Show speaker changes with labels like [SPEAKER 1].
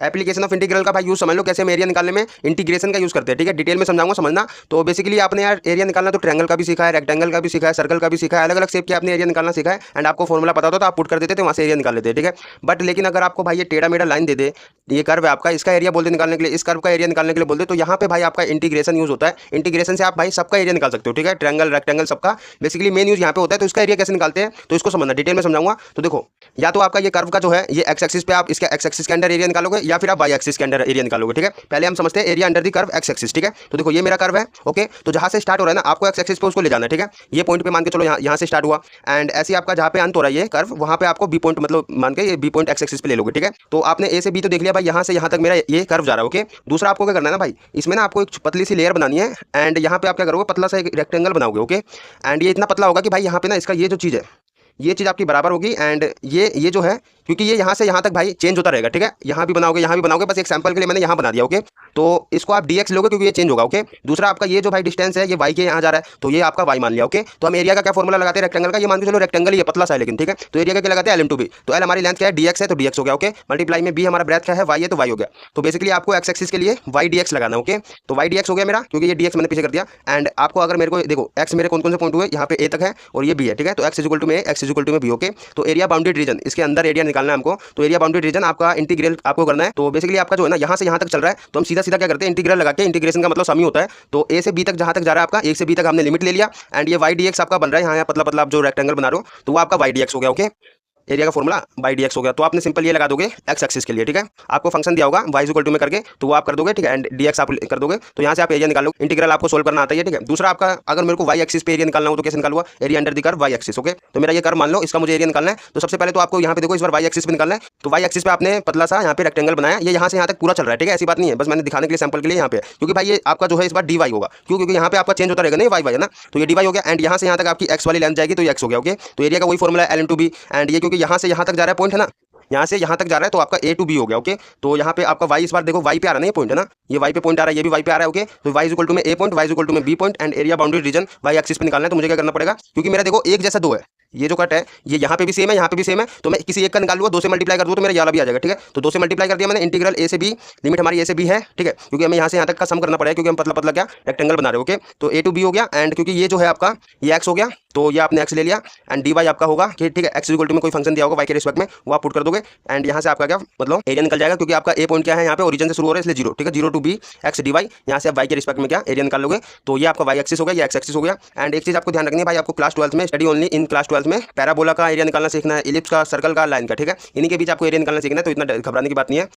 [SPEAKER 1] Application of integral का भाई use समझ लो, कैसे हम एरिया निकालने में इंटीग्रेशन का यूज करते हैं, ठीक है। डिटेल में समझाऊंगा, समझना। तो बेसिकली आपने यार एरिया निकालना तो ट्रायंगल का भी सीखा है, रेक्टेंगल का भी सीखा है, सर्कल का भी सीखा है, अलग अलग शेप के आपने एरिया निकालना सीखा है। एंड आपको फॉर्मुला पता होता तो आप पुट कर देते थे, वहां से एरिया निकाल लेते, ठीक है। बट लेकिन अगर आपको भाई ये टेढ़ा मेढ़ा लाइन दे दे, ये कर्व है आपका, इसका एरिया बोलते निकालने के लिए, इस कर्व का एरिया निकालने के लिए बोलते, तो यहाँ पे भाई आपका इंटीग्रेशन यूज होता है। इंटीग्रेशन से आप भाई सबका एरिया निकाल सकते हो, ठीक है। ट्रायंगल रेक्टेंगल सबका बेसिकली मेन यूज यहाँ पे होता है। तो इसका एरिया कैसे निकालते हैं तो इसको समझना, डिटेल में समझाऊंगा। तो देखो, या तो आपका ये कर्व का जो है ये एक्स एक्सिस पे आप इसका एक्स एक्सिस के अंदर एरिया निकालोगे, या फिर आप वाई एक्सिस के अंदर एरिया निकालोगे, ठीक है। पहले हम समझते हैं area under the curve x axis, ठीक है। तो देखो ये मेरा कर्व है, ओके। तो जहां से स्टार्ट हो रहा है ना, आपको एक्स एक्सिस पे उसको ले जाना है, ठीक है। ये पॉइंट पे मान के चलो, यहाँ से स्टार्ट हुआ, एंड ऐसे आपका जहां पे अंत हो रहा है ये कर्व, वहां पे आपको बी पॉइंट मतलब मान के ये बी पॉइंट एक्स एक्सिस पे ले लोगे, ठीक है। तो आपने ए से बी तो देख लिया भाई, यहाँ से यहाँ तक मेरा ये कर्व जा रहा है, ओके। दूसरा आपको क्या करना है ना भाई, इसमें ना आपको एक पतली सी लेयर बनानी है, एंड यहाँ पे आप क्या करोगे, पतला सा एक रेक्टेंगल बनाओगे, ओके। एंड ये इतना पतला होगा कि भाई यहाँ पे ना इसका ये जो चीज़ है, ये चीज़ आपकी बराबर होगी। एंड ये जो है, क्योंकि ये यहाँ से यहाँ तक भाई चेंज होता रहेगा, ठीक है। यहाँ भी बनाओगे, यहाँ भी बनाओगे, बस एक सैंपल के लिए मैंने यहाँ बना दिया, ओके। तो इसको आप dx लोगे क्योंकि ये चेंज होगा, ओके। दूसरा आपका ये जो भाई डिस्टेंस है, ये y के यहाँ जा रहा है, तो ये आपका y मान लिया, ओके। तो हम एरिया का क्या फॉर्मुला लगाते हैं रेक्टेंगल का, ये मान के चलो रेक्टेंगल ही है, पतला सा है लेकिन, ठीक है। तो एरिया का क्या लगाते हैं, l/b। तो l हमारी लेंथ क्या है, dx है, तो dx हो गया, ओके। मल्टीप्लाई में b हमारा ब्रेथ क्या है, y है, तो y हो गया। तो बेसिकली आपको एक्स एक्सिस के लिए y dx लगाना, ओके। तो y dx हो गया मेरा, क्योंकि ये dx मैंने पीछे कर दिया। एंड आपको अगर मेरे को देखो x मेरे कौन कौन से पॉइंट हुए, यहाँ पे a तक है और ये b है, ठीक है। तो x इक्वल टू में a, x इक्वल टू में b, ओके। तो एरिया बाउंडेड रीजन, इसके अंदर एरिया निकालना है हमको। तो एरिया बाउंडेड रीजन आपका इंटीग्रल आपको करना है। तो बेसिकली आपका जो है ना, यहाँ से यहाँ तक चल रहा है, तो हम सीधा सीधा क्या करते हैं, इंटीग्रल लगा के, इंटीग्रेशन का मतलब सम ही होता है। तो ए से बी तक जहाँ तक जा रहा है आपका, एक से बी तक हमने लिमिट ले लिया, एंड ये वाई डी एक्स आपका बन रहा है, यहाँ पतला पतला आप जो रेक्टेंगल बना रहे हो, तो वो आपका वाई डी एक्स हो गया, ओके। एरिया का फॉर्मुला बाई डी एक्स हो गया। तो आपने सिंपल ये लगा दोगे एक्स एक्सिस के लिए, ठीक है। आपको फंक्शन दिया होगा वाई इक्वल टू में करके, तो वो आप कर दोगे, ठीक है। एंड डी एक्स आप कर दोगे, तो यहाँ से आप एरिया निकाल लो। इंटीग्रल आपको सोल्व करना आता है, ठीक है। दूसरा आपका, अगर मेरे को वाई एक्सिस पे एरिया निकालना हो तो कैसे निकालूंगा, area under the curve Y axis, okay. तो मेरा ये कर्व मान लो, इसका मुझे एरिया निकालना है। तो सबसे पहले तो आपको यहाँ पे देखो, इस बार वाई एक्सिस पे निकालना है। तो वाई एक्सिस पे आपने पतला सा यहाँ पे रेक्टेंगल बनाया, ये यहाँ से यहाँ तक पूरा चल रहा है, ठीक है। ऐसी बात नहीं है, बस मैंने दिखाने के लिए सैंपल के लिए यहाँ पे, क्योंकि भाई ये आपका जो है इस बार डी वाई होगा, क्योंकि यहाँ पे आपका चेंज होता रहेगा, नहीं वाई वाई है ना। तो ये डी वाई हो गया, एंड यहाँ से यहाँ तक आपकी एक्स वाली लेंथ जाएगी, तो ये एक्स हो गया, ओके। तो एरिया का वही फॉर्मुला है l/b। एंड ये क्योंकि यहाँ से यहाँ तक जा रहा है पॉइंट है ना, यहाँ से यहाँ तक जा रहा है, तो आपका a to b हो गया, ओके। तो यहाँ पे आपका y इस बार देखो y पे आ रहा है ना, ये पॉइंट है ना, ये y पे पॉइंट आ रहा है, ये भी y पे आ रहा है, ओके। तो y इक्वल टू में a point, y equal to में b point, and area boundary region y axis पे निकालना है। तो मुझे क्या करना पड़ेगा, क्योंकि मेरा देखो एक जैसा दो है, ये जो कट है ये यहाँ पे भी सेम है, यहाँ पे भी सेम है, तो मैं किसी एक का निकाल लूँगा, दो से मल्टीप्लाई कर दूँ तो मेरा ये वाला भी आ जाएगा, ठीक है। तो दो से मल्टीप्लाई कर दिया मैंने, इंटीग्रल a से b, लिमिट हमारी a से b है, ठीक है। क्योंकि हमें यहाँ से यहाँ तक का सम करना पड़ेगा, क्योंकि हम पतला पतला क्या रेक्टेंगल बना रहे हो, ओके। तो a to b हो गया, एंड क्योंकि ये जो है आपका ये x हो गया, तो ये आपने x ले लिया, एंड dy आपका होगा कि ठीक है, x इक्वल टू में कोई फंक्शन दिया होगा y के रिस्पेक्ट में, वो आप पुट कर दोगे, एंड यहाँ से आपका क्या मतलब एरिया निकल जाएगा, क्योंकि आपका a पॉइंट क्या है यहाँ पे, ओरिजिन से शुरू हो रहा है, इसलिए 0, ठीक है। 0 to b x dy, यहाँ से आप y के रिस्पेक्ट में क्या एरिया निकाल लोगे। तो ये आपका y एक्सिस हो गया, ये x एक्सिस हो गया। एंड एक चीज आपको ध्यान रखनी है भाई, आपको क्लास 12 में स्टडी ओनली इन क्लास 12 में पैराबोला का एरिया निकालना सीखना है, इलिप्स का, सर्कल का, लाइन का, ठीक है। इन्हीं के बीच आपको एरिया निकालना सीखना है, तो इतना घबराने की बात नहीं है।